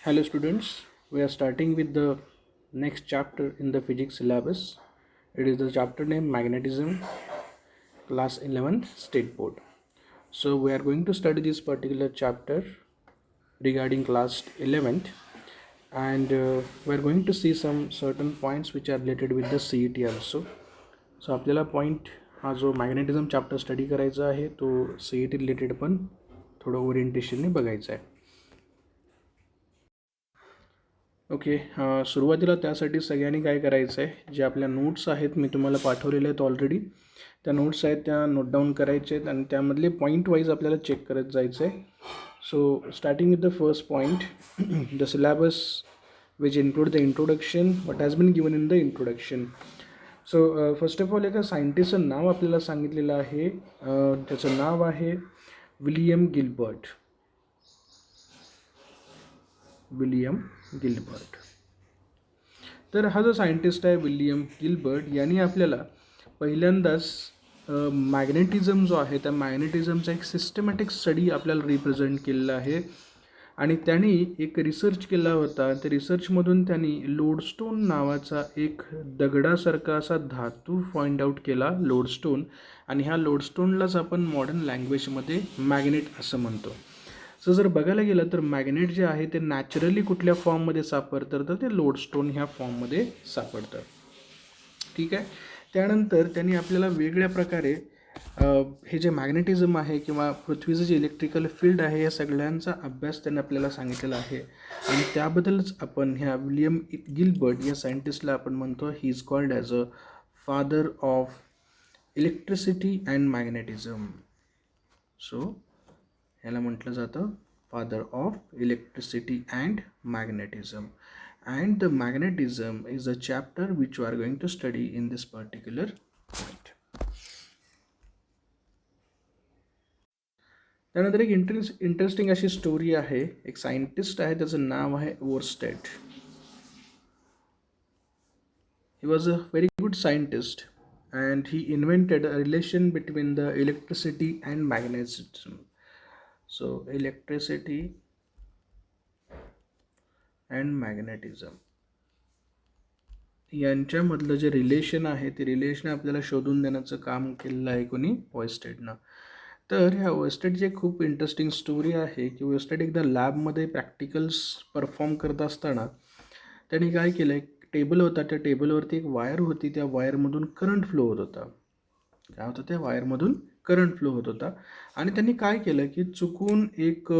Hello students, we are starting with the next chapter in the physics syllabus. It is the chapter name Magnetism, class 11 state board. So we are going to study this particular chapter regarding class 11th, and we are going to see some certain points which are related with the CET also. So आपल्याला point हा जो magnetism chapter study करायचा आहे तो CET related पण थोडं ओरिएंटेशनने बघायचा आहे. ओके, सुरुवातीला त्यासाठी सगळ्यांनी काय करायचं आहे, जे आपल्या नोट्स आहेत मी तुम्हाला पाठवलेले आहेत ऑलरेडी, त्या नोट्स आहेत त्या नोट डाऊन करायचे आहेत आणि त्यामधले पॉईंट वाईज आपल्याला चेक करत जायचं आहे. So starting with the first point, the syllabus which include the introduction, what has been given in the introduction. So first of all एका सायंटिस्टचं नाव आपल्याला सांगितलेलं आहे, त्याचं नाव आहे विलियम गिल्बर्ट. तर हा जो सायंटिस्ट आहे विलियम गिल्बर्ट यांनी आपल्याला पहिल्यांदाच मॅग्नेटिझम जो आहे त्या मॅग्नेटिझमचा एक सिस्टमॅटिक स्टडी आपल्याला रिप्रेझेंट केलेला आहे आणि त्यांनी एक रिसर्च केला होता. त्या रिसर्चमधून त्यांनी लोडस्टोन नावाचा एक दगडासारखा असा धातू फाइंड आउट केला, लोडस्टोन, आणि ह्या लोडस्टोनलाच आपण मॉडर्न लँग्वेजमध्ये मॅग्नेट असं म्हणतो. सो जर बघायला गेलं तर मॅग्नेट जे आहे ते नॅचरली कुठल्या फॉर्ममध्ये सापडतं, तर ते लोडस्टोन ह्या फॉर्ममध्ये सापडतं. ठीक आहे. त्यानंतर त्यांनी आपल्याला वेगळ्या प्रकारे हे जे मॅग्नेटिझम आहे किंवा पृथ्वीचं जे इलेक्ट्रिकल फील्ड आहे या सगळ्यांचा अभ्यास त्यांनी आपल्याला सांगितलेला आहे आणि त्याबद्दलच आपण ह्या विलियम गिल्बर्ट या सायंटिस्टला आपण म्हणतो he is called as a father of electricity and magnetism. So ह्याला म्हटलं जातं father of electricity and magnetism. And the magnetism is a chapter which you are going to study in this particular point. त्यानंतर एक interesting अशी story आहे. एक scientist आहे, त्याचं नाव आहे Oersted. He was a very good scientist and he invented a relation between the electricity and magnetism. So electricity and magnetism यांच्यामधलं जे रिलेशन आहे ते रिलेशन आपल्याला शोधून देण्याचं काम केलेलं आहे कोणी, ओरस्टेडनं. तर ह्या ओरस्टेडची एक खूप इंटरेस्टिंग स्टोरी आहे की ओरस्टेड एकदा लॅबमध्ये प्रॅक्टिकल्स परफॉर्म करत असताना त्यांनी काय केलं, एक टेबल होता, त्या टेबलवरती एक वायर होती, त्या वायरमधून करंट फ्लो होत होता. काय होतं, त्या वायरमधून करंट फ्लो होत होता आणि त्यांनी काय केलं की चुकून एक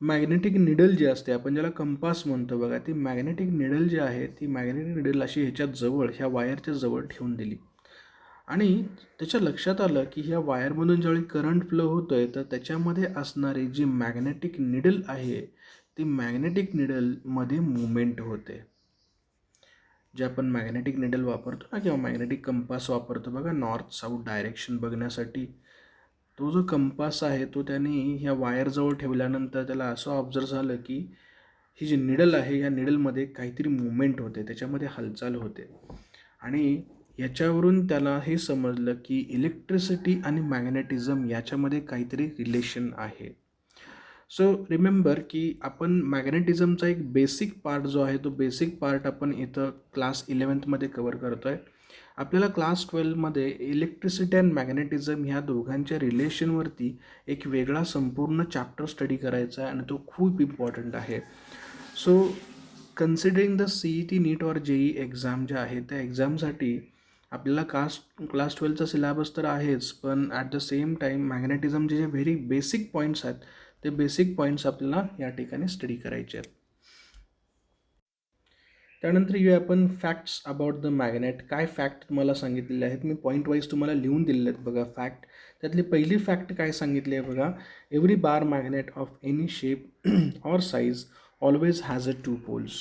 मॅग्नेटिक निडल जी असते, आपण ज्याला कंपास म्हणतो बघा, ती मॅग्नेटिक निडल जी आहे ती मॅग्नेटिक निडल अशी ह्याच्यात जवळ, ह्या वायरच्या जवळ ठेवून दिली आणि त्याच्या लक्षात आलं की ह्या वायरमधून ज्यावेळी करंट फ्लो होतो आहे तर त्याच्यामध्ये असणारी जी मॅग्नेटिक निडल आहे ती मॅग्नेटिक निडलमध्ये मुवमेंट होते. जे आपण मॅग्नेटिक निडल वापरतो ना किंवा मॅग्नेटिक कंपास वापरतो बघा नॉर्थ साऊथ डायरेक्शन बघण्यासाठी, तो जो कंपास आहे तो त्यांनी ह्या वायरजवळ ठेवल्यानंतर त्याला असं ऑब्झर्व झालं की ही जी निडल आहे या निडलमध्ये काहीतरी मुवमेंट होते, त्याच्यामध्ये हालचाल होते आणि याच्यावरून त्याला हे समजलं की इलेक्ट्रिसिटी आणि मॅग्नेटिझम याच्यामध्ये काहीतरी रिलेशन आहे. सो रिमेंबर की आपण मॅग्नेटिझमचा एक बेसिक पार्ट जो आहे तो बेसिक पार्ट आपण इथं क्लास 11मध्ये कवर करतो आहे. आपल्याला क्लास 12मध्ये इलेक्ट्रिसिटी अँड मॅग्नेटिझम ह्या दोघांच्या रिलेशनवरती एक वेगळा संपूर्ण चॅप्टर स्टडी करायचा आहे आणि तो खूप इम्पॉर्टंट आहे. सो कन्सिडरिंग द CET नीट और JEE एक्झाम ज्या आहेत त्या एक्झामसाठी आपल्याला क्लास 12चा सिलेबस तर आहेच, पण ॲट द सेम टाईम मॅग्नेटिझमचे जे व्हेरी बेसिक पॉईंट्स आहेत ते बेसिक पॉईंट्स आपल्याला या ठिकाणी स्टडी करायचे आहेत. त्यानंतर येऊया आपण फॅक्ट्स अबाउट द मॅग्नेट. काय फॅक्ट तुम्हाला सांगितलेले आहेत, मी पॉईंट वाईज तुम्हाला लिहून दिलेले आहेत बघा फॅक्ट. त्यातली पहिली फॅक्ट काय सांगितली आहे बघा, every bar magnet of any shape or size always has a 2 poles.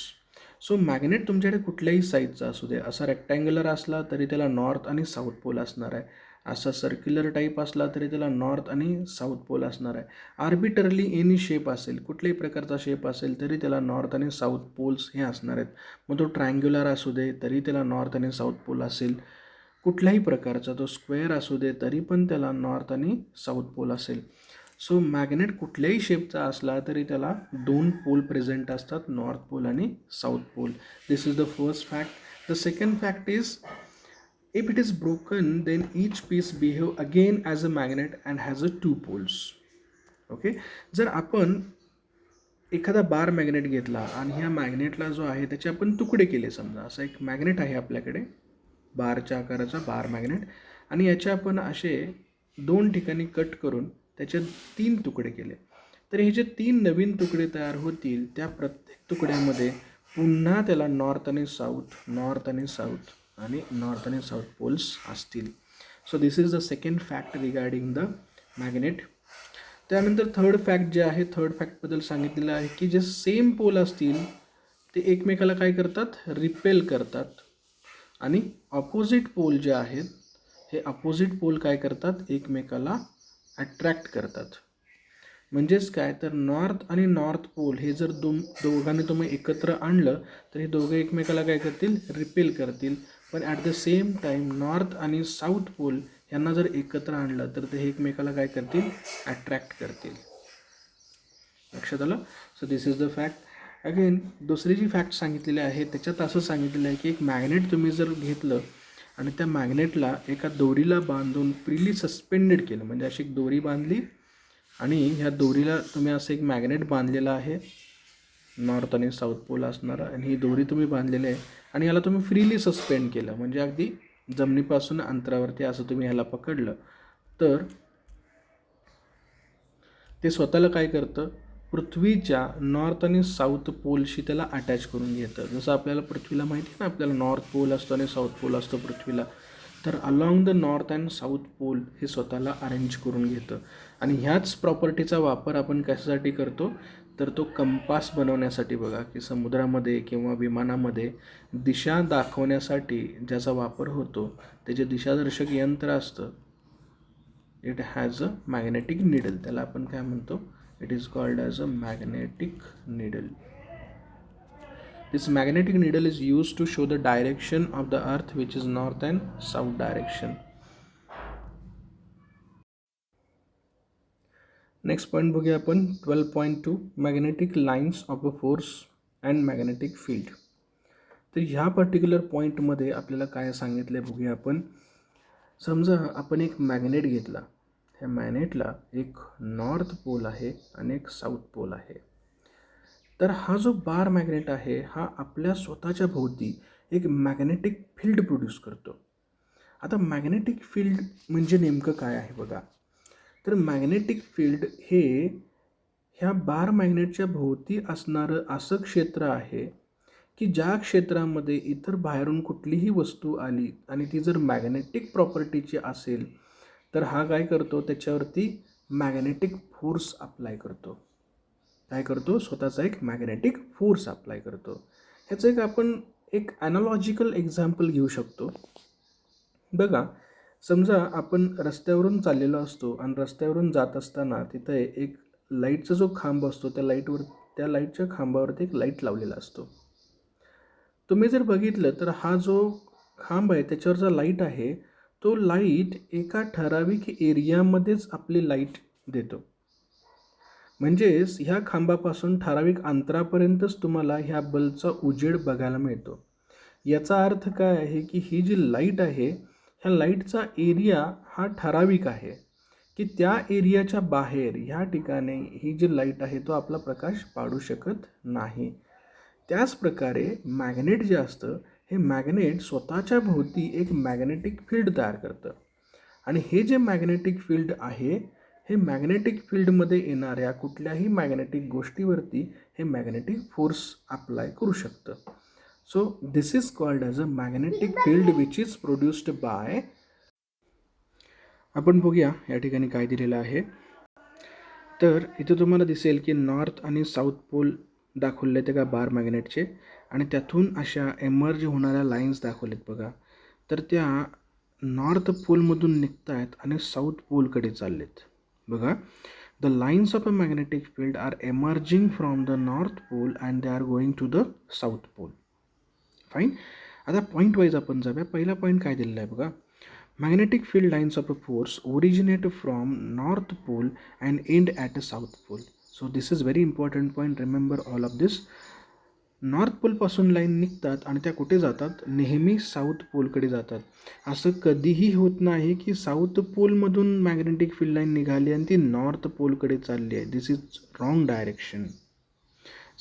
So magnet तुमच्याकडे कुठल्याही साईजचा असू दे, असा रेक्टँग्युलर असला तरी त्याला नॉर्थ आणि साऊथ पोल असणार आहे, असा सर्क्युलर टाईप असला तरी त्याला नॉर्थ आणि साऊथ पोल असणार आहे. आर्बिटरली एनी शेप असेल, कुठल्याही प्रकारचा शेप असेल तरी त्याला नॉर्थ आणि साऊथ पोल्स हे असणार आहेत. मग तो ट्रायंग्युलर असू दे तरी त्याला नॉर्थ आणि साऊथ पोल असेल, कुठल्याही प्रकारचा तो स्क्वेअर असू दे तरी पण त्याला नॉर्थ आणि साऊथ पोल असेल. सो मॅग्नेट कुठल्याही शेपचा असला तरी त्याला 2 पोल प्रेझेंट असतात, नॉर्थ पोल आणि south pole. This is the first fact. The second fact is if it is broken then each piece behave again as a magnet and has a 2 poles. Okay, जर आपण एखादा बार magnet घेतला आणि ह्या मॅग्नेटला जो आहे त्याचे आपण तुकडे केले, समजा असं एक मॅग्नेट आहे आपल्याकडे, बारच्या आकाराचा बार मॅग्नेट, आणि याचे आपण असे 2 ठिकाणी कट करून त्याचे 3 तुकडे केले, तर हे जे 3 नवीन तुकडे तयार होतील त्या प्रत्येक तुकड्यामध्ये पुन्हा त्याला नॉर्थ आणि साऊथ, नॉर्थ आणि साऊथ आणि नॉर्थ आणि साऊथ पोल्स असतील. So this is the second fact regarding the magnet. त्यानंतर थर्ड फॅक्ट जे आहे, थर्ड फॅक्टबद्दल सांगितलेलं आहे की जे सेम पोल असतील ते एकमेकाला काय करतात, रिपेल करतात, आणि ऑपोजिट पोल जे आहेत हे अपोजिट पोल काय करतात, एकमेकाला अट्रॅक्ट करतात. म्हणजेच काय तर नॉर्थ आणि नॉर्थ पोल हे जर दोघांनी तुम्ही एकत्र आणलं तर हे दोघं एकमेकाला काय करतील, रिपेल करतील. पण at the same time north आणि साऊथ पोल यांना जर एकत्र आणलं तर ते एकमेकाला काय करतील, अट्रॅक्ट करतील. लक्षात आलं. So this is the fact. Again दुसरी जी फॅक्ट सांगितलेली आहे त्याच्यात असं सांगितलेलं आहे की एक मॅग्नेट तुम्ही जर घेतलं आणि त्या मॅग्नेटला एका दोरीला बांधून फ्रीली सस्पेंडेड केलं, म्हणजे अशी एक दोरी बांधली आणि ह्या दोरीला तुम्ही असं एक मॅग्नेट बांधलेलं आहे, नॉर्थ आणि साऊथ पोल असणारा, आणि ही दोरी तुम्ही बांधलेली आहे आणि याला तुम्ही फ्रीली सस्पेंड केलं, म्हणजे अगदी जमिनीपासून अंतरावरती असं तुम्ही ह्याला पकडलं, तर ते स्वतःला काय करतं, पृथ्वीच्या नॉर्थ आणि साऊथ पोलशी त्याला अटॅच करून घेतं. जसं आपल्याला पृथ्वीला माहिती आहे ना, आपल्याला नॉर्थ पोल असतो आणि साऊथ पोल असतो पृथ्वीला, तर along the north and south pole हे स्वतःला अरेंज करून घेतं. आणि ह्याच प्रॉपर्टीचा वापर आपण कशासाठी करतो, तर तो कंपास बनवण्यासाठी. बघा की समुद्रामध्ये किंवा विमानामध्ये दिशा दाखवण्यासाठी ज्याचा वापर होतो ते जे दिशादर्शक यंत्र असतं, it has a magnetic needle. त्याला आपण काय म्हणतो, it is called as a magnetic needle. This magnetic needle is used to show the direction of the earth, which is north and south direction. Next point बघूया आपण 12.2 magnetic lines of a force and magnetic field. तर ह्या particular पॉईंटमध्ये आपल्याला काय सांगितलं आहे बघूया आपण. समजा आपण एक मॅग्नेट घेतला, ह्या मॅग्नेटला एक नॉर्थ पोल आहे आणि एक साऊथ पोल आहे. तर हा जो बार मॅग्नेट आहे हा आपल्या स्वतःच्या भोवती एक मॅग्नेटिक फील्ड प्रोड्यूस करतो. आता मॅग्नेटिक फील्ड म्हणजे नेमकं काय आहे बघा. तर मॅग्नेटिक फील्ड हे ह्या बार मॅग्नेटच्या भोवती असणारं असं क्षेत्र आहे की ज्या क्षेत्रामध्ये इतर बाहेरून कुठलीही वस्तू आली आणि ती जर मॅग्नेटिक प्रॉपर्टीची असेल तर हा काय करतो, त्याच्यावरती मॅग्नेटिक फोर्स अप्लाय करतो. काय करतो, स्वतःचा एक मॅग्नेटिक फोर्स अप्लाय करतो. ह्याचं एक आपण एक ॲनालॉजिकल एक्झाम्पल घेऊ शकतो. बघा, समजा आपण रस्त्यावरून चाललेलो असतो आणि रस्त्यावरून जात असताना तिथे एक लाईटचा जो खांब असतो त्या लाईटच्या खांबावरती एक लाईट लावलेला असतो. तुम्ही जर बघितलं तर हा जो खांब आहे त्याच्यावरचा लाईट आहे तो लाईट एका ठराविक एरियामध्येच आपली लाईट देतो. म्हणजेच ह्या खांबापासून ठराविक अंतरापर्यंतच तुम्हाला ह्या बल्बचा उजेड बघायला मिळतो. याचा अर्थ काय आहे की ही जी लाईट आहे ह्या लाईटचा एरिया हा ठराविक आहे की त्या एरियाच्या बाहेर ह्या ठिकाणी ही जी लाईट आहे तो आपला प्रकाश पाडू शकत नाही. त्याच प्रकारे मॅग्नेट जे असतं हे मॅग्नेट स्वतःच्या भोवती एक मॅग्नेटिक फील्ड तयार करतं आणि हे जे मॅग्नेटिक फील्ड आहे हे मॅग्नेटिक फील्डमध्ये येणाऱ्या कुठल्याही मॅग्नेटिक गोष्टीवरती हे मॅग्नेटिक फोर्स अप्लाय करू शकतं. So this is called as a magnetic field which is produced by. आपण बघूया या ठिकाणी काय दिलेलं आहे. तर इथं तुम्हाला दिसेल की नॉर्थ आणि साऊथ पोल दाखवले ते का बार मॅग्नेटचे, आणि त्यातून अशा एमर्ज होणाऱ्या लाईन्स दाखवलेत बघा. तर त्या नॉर्थ पोलमधून निघत आहेत आणि साऊथ पोलकडे चाललेत बघा. The lines of a magnetic field are emerging from the north pole and they are going to the south pole. Fine. आता पॉईंट वाईज आपण जाऊया. पहिला पॉईंट काय दिलेला आहे बघा. Magnetic field lines of a force originate from North Pole and end at a South Pole. So this is very important point. Remember all of this. North पोलपासून line निघतात आणि त्या कुठे जातात, नेहमी साऊथ पोलकडे जातात. असं कधीही होत नाही की साऊथ पोलमधून मॅग्नेटिक फील्ड लाईन निघाली आणि ती नॉर्थ पोलकडे चालली आहे. This is wrong direction.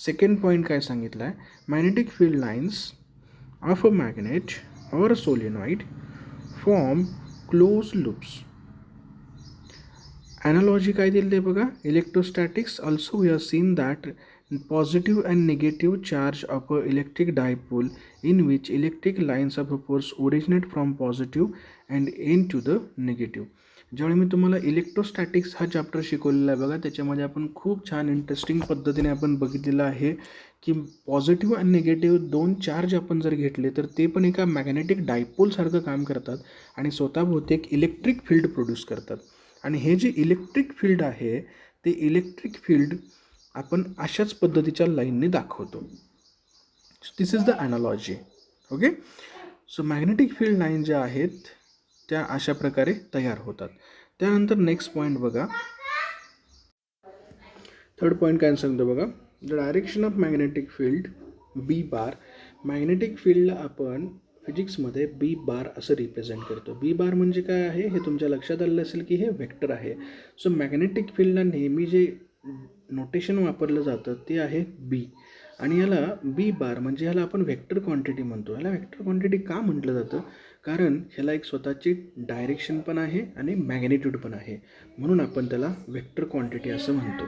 Second point काय सांगितलं आहे, magnetic field lines of a magnet or a solenoid form close loops. Analogy काय दिली आहे बघा, electrostatics. Also we have seen that positive and negative charge of a electric dipole in which electric lines of force originate from positive and end to the negative. ज्यावेळी मी तुम्हाला electrostatics हा chapter शिकवलेला आहे बघा, त्याच्यामध्ये आपण खूप छान इंटरेस्टिंग पद्धतीने आपण बघितलेलं आहे की पॉझिटिव्ह आणि निगेटिव्ह दोन चार्ज आपण जर घेतले तर ते पण एका मॅग्नेटिक डायपोलसारखं काम करतात आणि स्वतःभोवती एक इलेक्ट्रिक फील्ड प्रोड्यूस करतात. आणि हे जे इलेक्ट्रिक फील्ड आहे ते इलेक्ट्रिक फील्ड आपण अशाच पद्धतीच्या लाईनने दाखवतो. This is the analogy. Okay. So magnetic field line ज्या आहेत त्या अशा प्रकारे तयार होतात. त्यानंतर नेक्स्ट पॉईंट बघा, थर्ड पॉईंट काय सांगतो बघा, the direction of magnetic field B bar. Magnetic फील्डला आपण फिजिक्समध्ये बी बार असं रिप्रेझेंट करतो. बी बार म्हणजे काय आहे हे तुमच्या लक्षात आलं असेल की हे वेक्टर आहे. सो मॅग्नेटिक फील्डला नेहमी जे नोटेशन वापरलं जातं ते आहे बी, आणि याला बी बार म्हणजे ह्याला आपण व्हेक्टर क्वांटिटी म्हणतो. ह्याला व्हेक्टर क्वांटिटी का म्हटलं जातं, कारण ह्याला एक स्वतःची डायरेक्शन पण आहे आणि मॅग्नेट्यूड पण आहे, म्हणून आपण त्याला व्हेक्टर क्वांटिटी असं म्हणतो.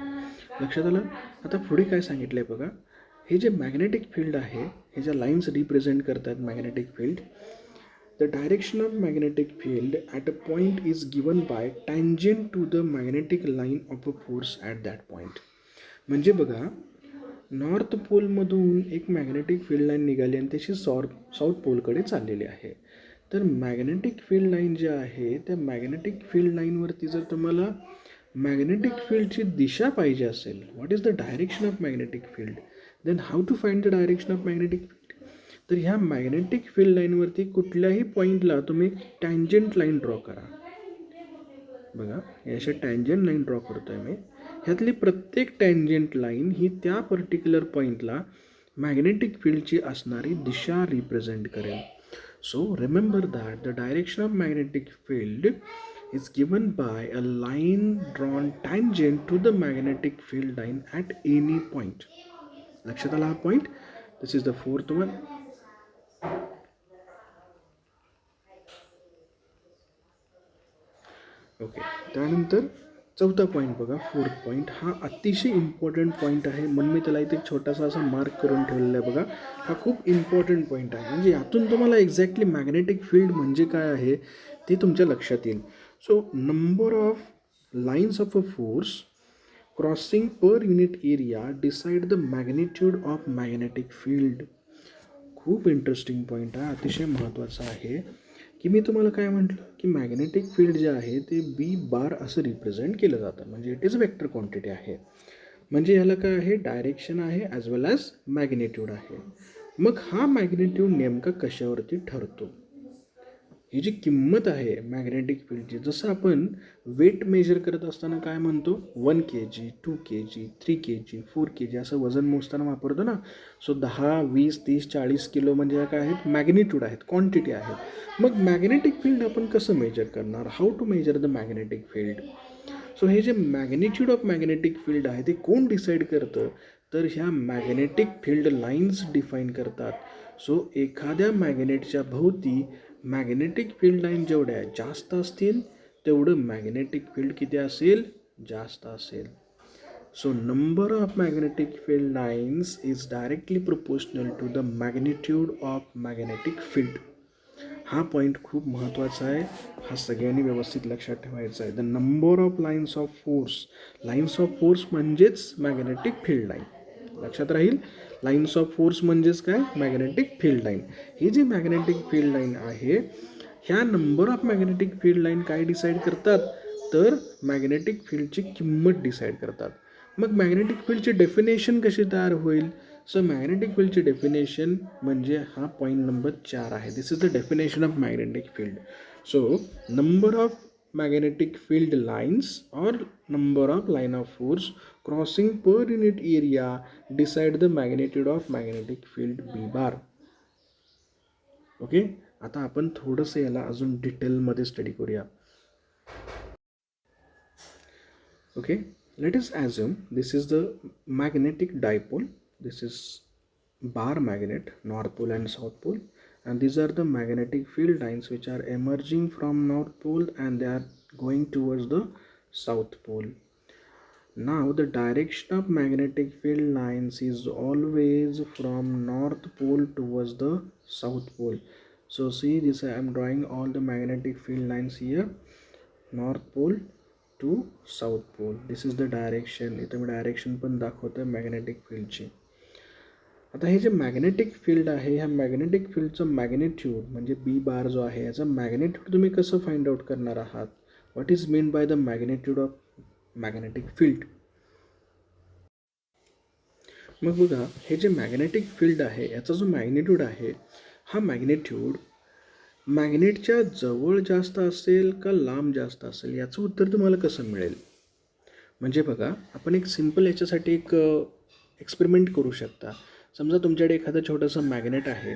लक्षात आलं. आता पुढे काय सांगितलं आहे बघा, हे जे मॅग्नेटिक फील्ड आहे हे ज्या लाईन्स रिप्रेझेंट करतात magnetic field, the direction of magnetic field at a point is given by tangent to the magnetic line of a force at that point. म्हणजे बघा, नॉर्थ पोलमधून एक मॅग्नेटिक फील्ड लाईन निघाली आणि त्याची साऊथ पोलकडे चाललेली आहे. तर मॅग्नेटिक फील्ड लाईन जे आहे त्या मॅग्नेटिक फील्ड लाईनवरती जर तुम्हाला मॅग्नेटिक फील्डची दिशा पाहिजे असेल, what is the direction of magnetic field, then how to find the direction of magnetic field. तर ह्या मॅग्नेटिक फील्ड लाईनवरती कुठल्याही पॉईंटला तुम्ही टँजंट लाईन ड्रॉ करा. बघा, अशा टँजंट लाईन ड्रॉ करतो आहे मी. ह्यातली प्रत्येक टँजंट लाईन ही त्या पर्टिक्युलर पॉईंटला मॅग्नेटिक फील्डची असणारी दिशा रिप्रेझेंट करेल. So remember that the direction of magnetic field is given by a line drawn tangent to the magnetic field line at any point. लक्षात आला हा point. This is the fourth one. Okay. त्यानंतर चौथा point बघा, fourth point. हा अतिशय important point आहे म्हणून मी त्याला इथे एक छोटासा असा मार्क करून ठेवलेला आहे बघा. हा खूप इम्पॉर्टंट पॉईंट आहे, म्हणजे यातून तुम्हाला एक्झॅक्टली मॅग्नेटिक फील्ड म्हणजे काय आहे ते तुमच्या लक्षात येईल. So number of lines of a force crossing per unit area decide the magnitude of magnetic field. खूप इंटरेस्टिंग पॉईंट आहे, अतिशय महत्त्वाचा आहे की मी तुम्हाला काय म्हटलं की मॅग्नेटिक फील्ड जे आहे ते बी बार असं रिप्रेझेंट केलं जातं, म्हणजे इट इज वेक्टर क्वांटिटी आहे. म्हणजे ह्याला काय आहे, डायरेक्शन आहे ॲज वेल ॲज मॅग्नेट्यूड आहे. मग हा मॅग्नेट्यूड नेमका कशावरती ठरतो, ही जी किंमत आहे मॅग्नेटिक फील्डची, जसं आपण वेट मेजर करत असताना काय म्हणतो, 1 kg 2 kg 3 kg 4 kg असं वजन मोजताना वापरतो ना. सो 10 20 30 40 किलो म्हणजे काय आहेत, मॅग्नेट्यूड आहेत, क्वांटिटी आहेत. मग मॅग्नेटिक फील्ड आपण कसं मेजर करणार, how to measure the magnetic field. So हे जे मॅग्नेट्यूड ऑफ मॅग्नेटिक फील्ड आहे ते कोण डिसाईड करतं, तर ह्या मॅग्नेटिक फील्ड लाईन्स डिफाईन करतात. सो एखाद्या मॅग्नेटच्या भोवती मॅग्नेटिक फील्ड लाईन जेवढ्या जास्त असतील तेवढं मॅग्नेटिक फील्ड किती असेल, जास्त असेल. So number of magnetic field lines is directly proportional to the magnitude of magnetic field. हा पॉईंट खूप महत्त्वाचा आहे, हा सगळ्यांनी व्यवस्थित लक्षात ठेवायचा आहे. The number of lines of force, lines of force म्हणजेच मॅग्नेटिक फील्ड लाईन. लक्षात राहील, लाईन्स ऑफ फोर्स म्हणजेच काय, मॅग्नेटिक फील्ड लाईन. ही जी मॅग्नेटिक फील्ड लाईन आहे ह्या number of magnetic field line काय डिसाईड करतात, तर मॅग्नेटिक फील्डची किंमत डिसाईड करतात. मग मॅग्नेटिक फील्डची डेफिनेशन कशी तयार होईल. सो मॅग्नेटिक फील्डची डेफिनेशन म्हणजे हा पॉईंट नंबर 4 आहे. This is the definition of magnetic field. So number of magnetic field lines or number of line of force crossing per unit area decide the magnitude of magnetic field B bar. Okay, आता आपण थोडंसं याला अजून डिटेलमध्ये study करूया. Okay, let us assume this is the magnetic dipole. This is bar magnet, north pole and south pole, and these are the magnetic field lines which are emerging from north pole and they are going towards the south pole. Now the direction of magnetic field lines is always from north pole towards the south pole. So see this, I am drawing all the magnetic field lines here, north pole to south pole. This is the direction. इथं मी direction पण दाखवतो आहे magnetic फील्डची. आता हे जे magnetic field आहे, ह्या मॅग्नेटिक फील्डचं मॅग्नेट्यूड म्हणजे बी बार जो आहे याचा मॅग्नेट्यूड तुम्ही कसं फाइंड आउट करणार आहात. What is mean by the magnitude of magnetic field. मग बघा, हे जे मॅग्नेटिक फील्ड आहे याचा जो मॅग्नेट्यूड आहे, हा मॅग्नेट्यूड मॅग्नेटच्या जवळ जास्त असेल का लांब जास्त असेल याचं उत्तर तुम्हाला कसं मिळेल. म्हणजे बघा, आपण एक सिम्पल याच्यासाठी एक एक्सपेरिमेंट करू शकता. समजा तुमच्याकडे एखादं छोटंसं मॅग्नेट आहे.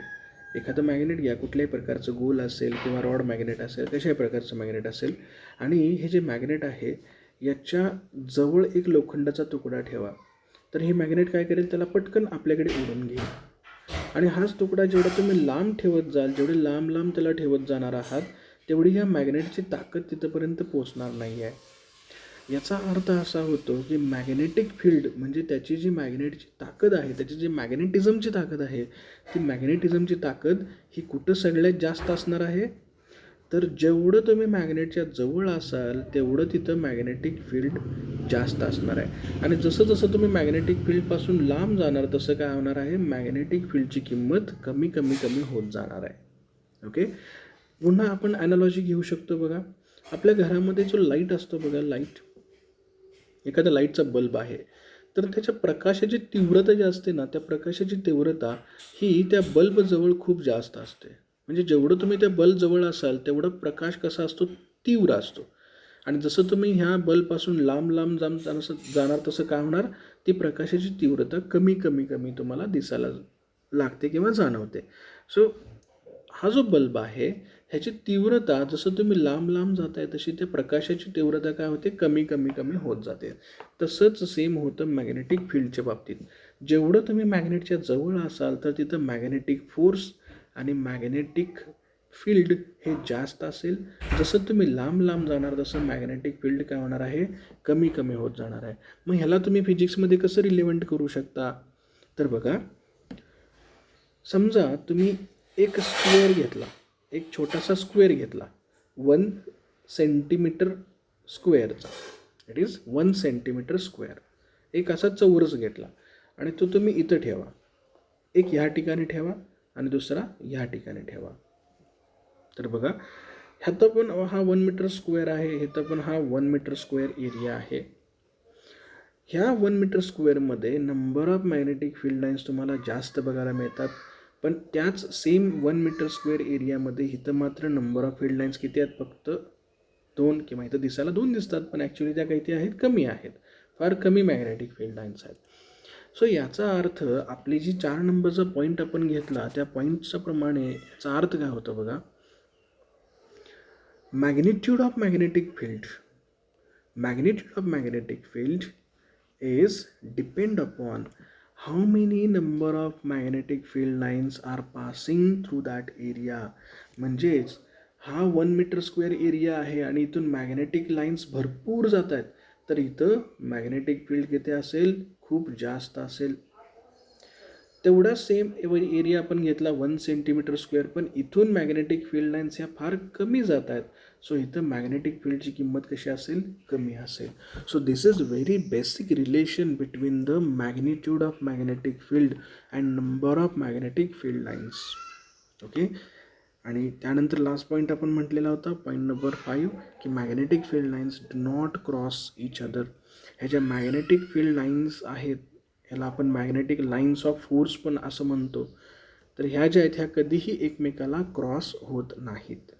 एखादं मॅग्नेट घ्या, कुठल्याही प्रकारचं, गोल असेल किंवा रॉड मॅग्नेट असेल, कशाही प्रकारचं मॅग्नेट असेल, आणि हे जे मॅग्नेट आहे याच्या जवळ एक लोखंडाचा तुकडा ठेवा. तर हे मॅग्नेट काय करेल, त्याला पटकन आपल्याकडे ओढून घेईल. आणि हाच तुकडा जेवढा तुम्ही लांब ठेवत जाल, जेवढे लांब लांब त्याला ठेवत जाणार आहात, तेवढी ह्या मॅग्नेटची ताकद तिथंपर्यंत पोचणार नाही आहे. याचा अर्थ असा होतो की मॅग्नेटिक फील्ड म्हणजे त्याची जी मॅग्नेटची ताकद आहे, त्याची जी मॅग्नेटिझमची ताकद आहे, ती मॅग्नेटिझमची ताकद ही कुठं सगळ्यात जास्त असणार आहे. तर जेवढं तुम्ही मॅग्नेटच्या जवळ असाल तेवढं तिथं मॅग्नेटिक फील्ड जास्त असणार आहे. आणि जसं जसं तुम्ही मॅग्नेटिक फील्डपासून लांब जाणार तसं काय होणार आहे, मॅग्नेटिक फील्डची किंमत कमी कमी कमी होत जाणार आहे. ओके, पुन्हा आपण ॲनालॉजी घेऊ शकतो. बघा, आपल्या घरामध्ये जो लाईट असतो बघा, लाईट, एखादा लाईटचा बल्ब आहे, तर त्याच्या प्रकाशाची तीव्रता जी असते ना, त्या प्रकाशाची तीव्रता ही त्या बल्बजवळ खूप जास्त असते. म्हणजे जेवढं तुम्ही त्या बल्ब जवळ असाल तेवढं प्रकाश कसा असतो, तीव्र असतो. आणि जसं तुम्ही ह्या बल्बपासून लांब लांब जाणार तसं काय होणार, ती प्रकाशाची तीव्रता कमी कमी कमी तुम्हाला दिसायला लागते किंवा जाणवते. सो हा जो बल्ब आहे ह्याची तीव्रता जसं तुम्ही लांब लांब जाताय तशी त्या प्रकाशाची तीव्रता काय होते, कमी कमी कमी होत जाते. तसंच सेम होतं मॅग्नेटिक फील्डच्या बाबतीत. जेवढं तुम्ही मॅग्नेटच्या जवळ असाल तर तिथं मॅग्नेटिक फोर्स आणि मॅग्नेटिक फील्ड हे जास्त असेल. जसं तुम्ही लांब लांब जाणार तसं मॅग्नेटिक फील्ड काय होणार आहे, कमी कमी होत जाणार आहे. मग ह्याला तुम्ही फिजिक्समध्ये कसं रिलेव्हंट करू शकता. तर बघा, समजा तुम्ही एक स्क्वेअर घेतला, एक छोटासा स्क्वेअर घेतला 1 सेंटीमीटर स्क्वेअरचा, इट इज 1 सेंटीमीटर स्क्वेअर. एक असा चौरस घेतला आणि तो तुम्ही इथं ठेवा. एक ह्या ठिकाणी ठेवा आणि दुसरा ह्या ठिकाणी ठेवा. तर बघा, ह्यात पण हा 1 मीटर स्क्वेअर आहे, ह्यात पण हा 1 मीटर स्क्वेअर एरिया आहे. ह्या 1 मीटर स्क्वेअरमध्ये number of magnetic field lines तुम्हाला जास्त बघायला मिळतात. पण त्याच सेम 1 मीटर स्क्वेअर एरियामध्ये इथं मात्र नंबर ऑफ फील्ड लाईन्स किती आहेत, फक्त 2, किंवा इथं दिसायला 2 दिसतात पण ॲक्च्युली त्या काही आहेत, कमी आहेत. फार कमी मॅग्नेटिक फील्ड लाईन्स आहेत. सो याचा अर्थ, आपली जी 4 नंबरचा पॉईंट आपण घेतला त्या पॉईंटचा प्रमाणे याचा अर्थ काय होतं बघा, magnitude of magnetic field is depend upon how many number of magnetic field lines are passing through that area. म्हणजेच हा 1 मीटर स्क्वेअर एरिया आहे आणि इथून मॅग्नेटिक लाईन्स भरपूर जात आहेत, तर इथं मॅग्नेटिक फील्ड किती असेल, खूप जास्त असेल. तेवढा सेम एरिया आपण घेतला 1 सेंटीमीटर स्क्वेअर, पण इथून मॅग्नेटिक फील्ड लाईन्स ह्या फार कमी जात आहेत. सो इथं मॅग्नेटिक फील्डची किंमत कशी असेल, कमी असेल. So this is very basic relation between the magnitude of magnetic field and number of magnetic field lines. Okay, आणि त्यानंतर लास्ट पॉईंट आपण म्हटलेला होता, पॉईंट नंबर 5, की magnetic field lines do not cross each other. ह्या ज्या magnetic field lines आहेत ह्याला आपण मॅग्नेटिक लाईन्स ऑफ फोर्स पण असं म्हणतो. तर ह्या ज्या आहेत ह्या कधीही एकमेकाला क्रॉस होत नाहीत.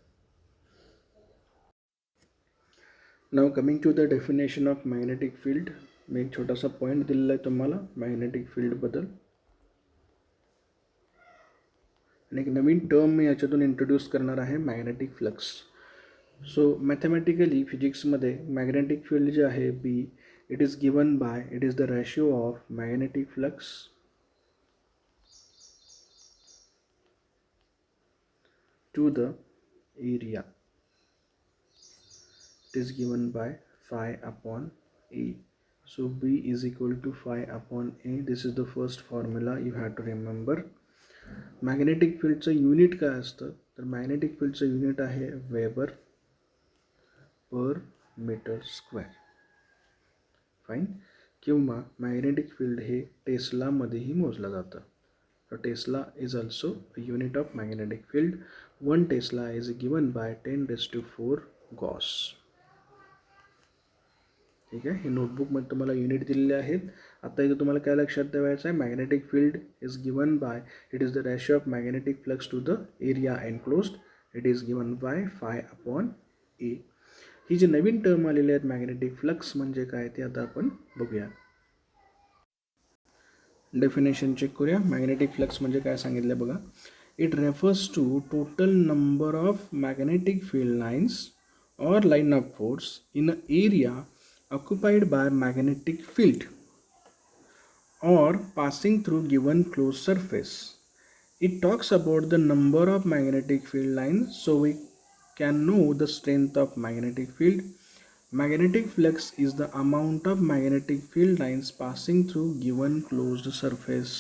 Now coming to the definition of magnetic field. मी एक छोटासा पॉईंट दिलेला आहे तुम्हाला मॅग्नेटिक फील्डबद्दल, आणि एक नवीन टर्म मी याच्यातून इंट्रोड्यूस करणार आहे, मॅग्नेटिक फ्लक्स. सो मॅथमॅटिकली फिजिक्समध्ये मॅग्नेटिक फील्ड जे आहे B, it is given by, it is the ratio of magnetic flux to the area. It is given by phi upon E. So B is equal to phi upon A. This is the first formula you have to remember. Magnetic फील्डचं unit काय असतं, तर magnetic फील्डचं unit आहे weber per metre square. Fine. किंवा magnetic field हे टेस्लामध्येही मोजलं जातं. So Tesla is also a unit of magnetic field. 1 Tesla is given by 10⁴ Gauss. ठीक आहे, हे नोटबुकमध्ये तुम्हाला युनिट दिलेले आहेत. आता इथे तुम्हाला काय लक्षात ठेवायचं आहे, magnetic field is given by, it is the ratio of magnetic flux to the area enclosed. It is given by phi upon A. ही जी नवीन टर्म आलेली आहेत मॅग्नेटिक फ्लक्स म्हणजे काय ते आता आपण बघूया. डेफिनेशन चेक करूया. मॅग्नेटिक फ्लक्स म्हणजे काय सांगितलं बघा. It refers to total number of magnetic field lines or line of force in an area occupied by magnetic field or passing through given closed surface. It talks about the number of magnetic field lines so we can know the strength of magnetic field. Magnetic flux is the amount of magnetic field lines passing through given closed surface.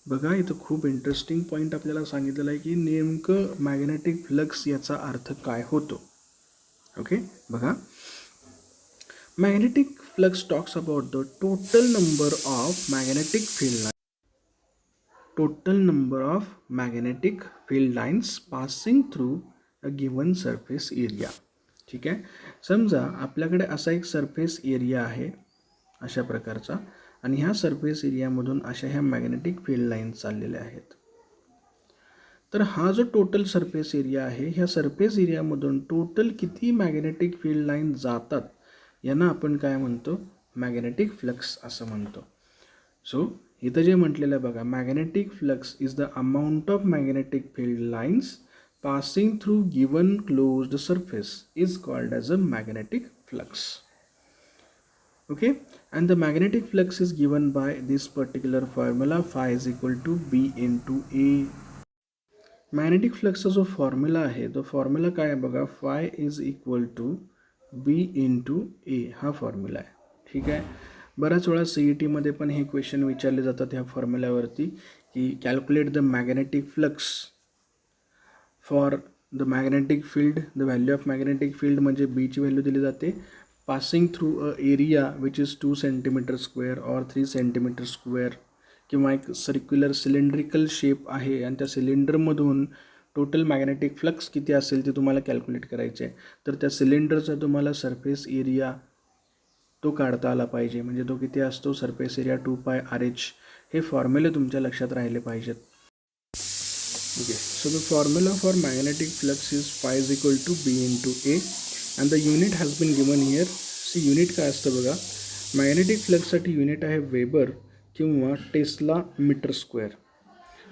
बघा इथं खूप interesting point आपल्याला सांगितलेलं आहे की नेमकं magnetic flux याचा अर्थ काय होतो. ओके, बघा, magnetic flux talks about the total number of magnetic field line, total number of magnetic field lines passing through a given surface area. ठीक आहे, समजा आपल्याकडे असा एक सरफेस एरिया आहे अशा प्रकारचा, आणि ह्या सरफेस एरियामधून अशा ह्या मॅग्नेटिक फील्ड लाईन्स चाललेल्या आहेत. तर हा जो टोटल सरफेस एरिया आहे, ह्या सरफेस एरियामधून टोटल किती मॅग्नेटिक फील्ड लाईन जातात यांना आपण काय म्हणतो, मॅग्नेटिक फ्लक्स असं म्हणतो. सो इथं जे म्हटलेलं आहे बघा, magnetic flux is the amount of magnetic field lines passing through given closed surface is called as a magnetic flux. Okay, and the magnetic flux is given by this particular formula, phi is equal to B into A. Magnetic फ्लक्सचा जो formula आहे तो formula काय आहे बघा, phi is equal to B into A, हा formula आहे. ठीक आहे, बऱ्याच वेळा सी ई टीमध्ये पण हे क्वेश्चन विचारले जातात ह्या फॉर्म्युल्यावरती की calculate the magnetic flux for the magnetic field. The value of magnetic field म्हणजे बीची व्हॅल्यू दिली जाते passing through a area which is 2 cm² और 3 cm², किंवा एक सर्क्युलर सिलेंड्रिकल शेप आहे आणि त्या सिलेंडरमधून टोटल मॅग्नेटिक फ्लक्स किती असेल ते तुम्हाला कॅल्क्युलेट करायचे आहे. तर त्या सिलेंडरचा तुम्हाला सरफेस एरिया तो काढता आला पाहिजे, म्हणजे तो किती असतो, सरफेस एरिया 2πRh. हे फॉर्म्युले तुमच्या लक्षात राहिले पाहिजेत. Okay, so the formula for magnetic flux is phi is equal to B into A and the unit has been given here. See unit काय असतं बघा, मॅग्नेटिक फ्लक्ससाठी युनिट आहे वेबर किंवा tesla metre square.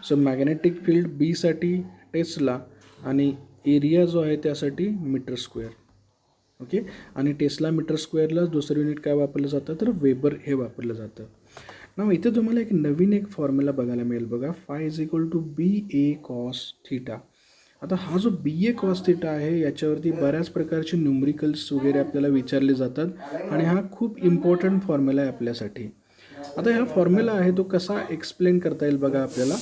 So magnetic field B साठी tesla आणि area जो आहे त्यासाठी मीटर स्क्वेअर. ओके, आणि टेस्ला मीटर स्क्वेअरला दुसरं युनिट काय वापरलं जातं, तर वेबर हे वापरलं जातं. ना इथे तुम्हाला एक नवीन एक फॉर्म्युला बघायला मिळेल बघा, phi is equal to B A cos theta. आता हा जो बी ए कॉस थीटा आहे याच्यावरती बऱ्याच प्रकारचे न्यूमरिकल्स वगैरे आपल्याला विचारले जातात आणि हा खूप इम्पॉर्टंट फॉर्म्युला आहे आपल्यासाठी. आता हा फॉर्म्युला आहे तो कसा एक्सप्लेन करता येईल बघा आपल्याला.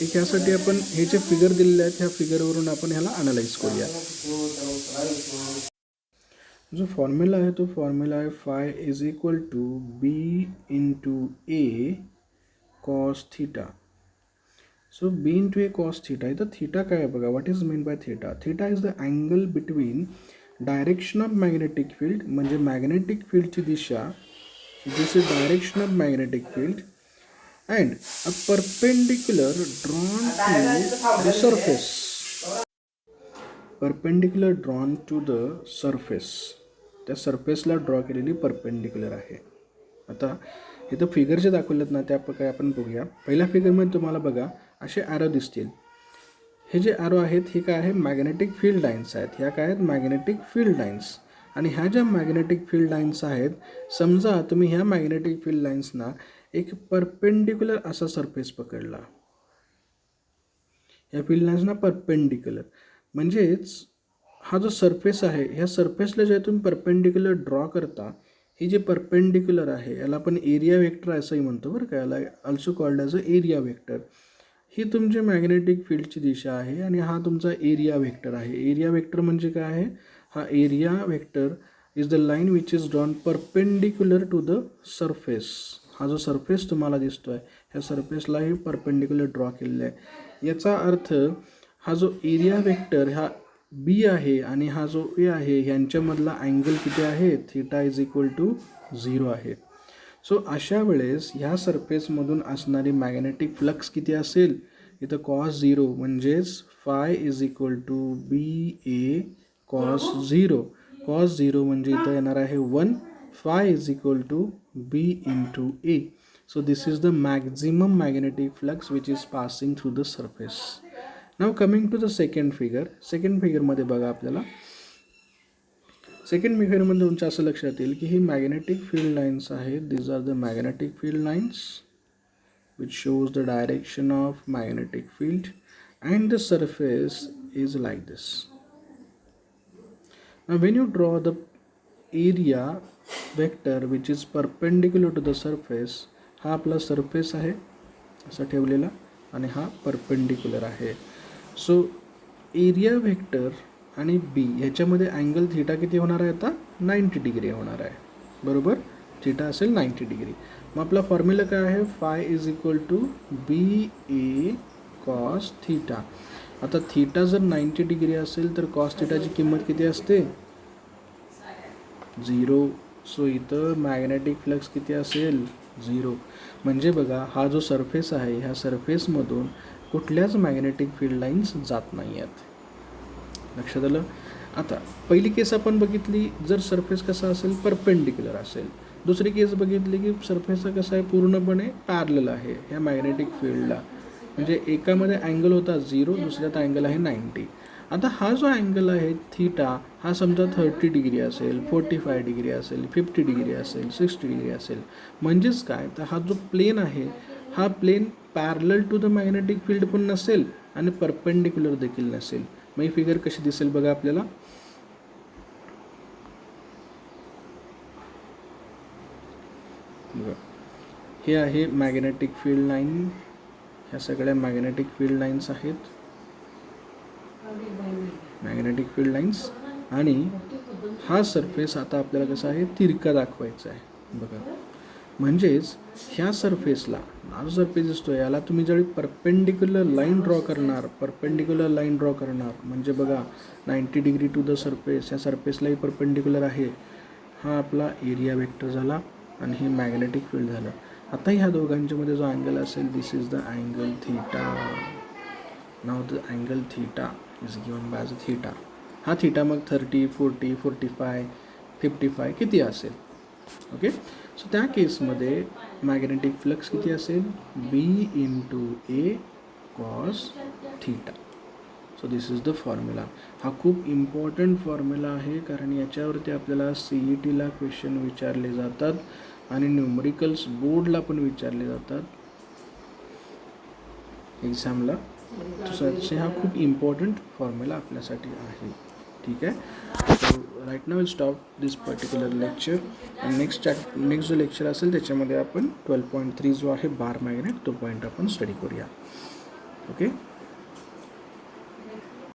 एक ह्यासाठी आपण हे जे फिगर दिलेले आहेत ह्या फिगरवरून आपण ह्याला अनालाइज करूया. जो फॉर्म्युला आहे तो फॉर्म्युला आहे phi is equal to B into A cos theta. So B into A cos theta. इथं थीटा काय आहे बघा, what is mean by theta. Theta is the angle between direction of magnetic field, म्हणजे magnetic फील्डची दिशा, this is direction of magnetic field, and a perpendicular drawn to the surface. Perpendicular drawn to the surface. त्या सरफेसला draw केलेली perpendicular आहे. आता इथं figure जे दाखवलेत ना त्या प्रकारे आपण बघूया. पहिल्या फिगरमध्ये तुम्हाला बघा असे ॲरो दिसतील. हे जे ॲरो आहेत हे काय आहे, मॅग्नेटिक फील्ड लाईन्स आहेत. ह्या काय आहेत, मॅग्नेटिक फील्ड लाईन्स. आणि ह्या ज्या मॅग्नेटिक फील्ड लाईन्स आहेत, समजा तुम्ही ह्या मॅग्नेटिक फील्ड लाईन्सना एक परपेंडिक्युलर असा सरफेस पकडला. या फील्ड लाईन्सना परपेंडिक्युलर म्हणजेच हा जो सरफेस आहे ह्या सरफेसला जे तुम्ही परपेंडिक्युलर ड्रॉ करता, ही जी परपेंडिक्युलर आहे याला आपण एरिया वेक्टर असंही म्हणतो बरं का. याला also called as a area vector. ही तुमची मॅग्नेटिक फील्डची दिशा आहे आणि हा तुमचा एरिया वेक्टर आहे. एरिया वेक्टर म्हणजे काय आहे, हा area vector is the line which is drawn perpendicular to the surface. हा जो सरफेस तुम्हाला दिसतो आहे ह्या सरफेसलाही परपेंडिक्युलर ड्रॉ केलेला आहे. याचा अर्थ हा जो एरिया वेक्टर हा बी आहे आणि हा जो ए आहे ह्यांच्यामधला अँगल किती आहे, थीटा इज इक्वल टू 0 आहे. सो अशा वेळेस ह्या सरफेसमधून असणारी मॅग्नेटिक फ्लक्स किती असेल, इथं कॉस 0 म्हणजेच phi is equal to B A cos 0. Cos 0 म्हणजे इथं येणार आहे 1. Phi is equal to B into A. So this is the maximum magnetic flux which is passing through the surface. Now coming to the second figure. Second फिगरमध्ये बघा आपल्याला second फिगरमध्ये तुमच्या असं लक्षात येईल की ही मॅग्नेटिक फील्ड लाईन्स आहेत. These are the magnetic field lines which shows the direction of magnetic field and the surface is like this. Now when you draw the area vector which is perpendicular to the surface, हा आपला surface आहे असा ठेवलेला आणि हा perpendicular आहे. So area vector आणि बी ह्याच्यामध्ये अँगल थीटा किती होणार आहे, आता 90 डिग्री होणार आहे बरोबर. थीटा असेल 90 डिग्री. मग आपला फॉर्म्युला काय आहे, phi is equal to B A cos theta. आता थीटा जर 90 डिग्री असेल तर कॉस थीटाची किंमत किती असते, 0. सो इथं मॅग्नेटिक फ्लक्स किती असेल, 0. म्हणजे बघा हा जो सरफेस आहे ह्या सरफेसमधून कुठल्याच मॅग्नेटिक फील्ड लाईन्स जात नाही आहेत. लक्षात आलं. आता पहिली केस आपण बघितली, जर सरफेस कसा असेल, परपेंडिक्युलर असेल. दुसरी केस बघितली की सरफेसचा कसा आहे, पूर्णपणे पॅरलल आहे ह्या मॅग्नेटिक फील्डला. म्हणजे एकामध्ये अँगल होता 0, दुसऱ्यात अँगल आहे 90. आता हा जो अँगल आहे थीटा हा समजा 30 डिग्री असेल, 45 डिग्री असेल, 50 डिग्री असेल, 60 डिग्री असेल. म्हणजेच काय, तर हा जो प्लेन आहे हा plane parallel to the magnetic field पण नसेल आणि परपेंडिक्युलर देखील नसेल. मग ही फिगर कशी दिसेल बघा आपल्याला. बघा हे आहे मॅग्नेटिक फील्ड लाईन. ह्या सगळ्या मॅग्नेटिक फील्ड लाईन्स आहेत, मॅग्नेटिक फील्ड लाईन्स. आणि हा सरफेस आता आपल्याला कसा आहे, तिरका दाखवायचा आहे बघा. म्हणजेच ह्या सरफेसला हा जो सरफेस दिसतो याला तुम्ही ज्यावेळी परपेंडिक्युलर लाईन ड्रॉ करणार म्हणजे बघा 90 डिग्री टू द सरफेस, ह्या सरफेसलाही परपेंडिक्युलर आहे. हा आपला एरिया वेक्टर झाला आणि हे मॅग्नेटिक फील्ड झालं. आता ह्या दोघांच्या मध्ये जो अँगल असेल, this is the angle theta. Now the angle theta is given by the theta. हा थीटा मग 30, 40, 45, 55 किती असेल. ओके. सो त्या केसमध्ये मॅग्नेटिक फ्लक्स किती असेल, B into A cos theta. So this is the formula. हा खूप इम्पॉर्टंट फॉर्म्युला आहे कारण याच्यावरती आपल्याला CETला क्वेश्चन विचारले जातात आणि न्यूमरिकल्स बोर्डला पण विचारले जातात एक्झामला. सो हा खूप इम्पॉर्टंट फॉर्म्युला आपल्यासाठी आहे. ठीक आहे. So right now will stop this particular lecture. आणि नेक्स्ट जो लेक्चर असेल त्याच्यामध्ये आपण 12.3 जो आहे बार मॅग्नेट तो पॉईंट आपण स्टडी करूया. ओके.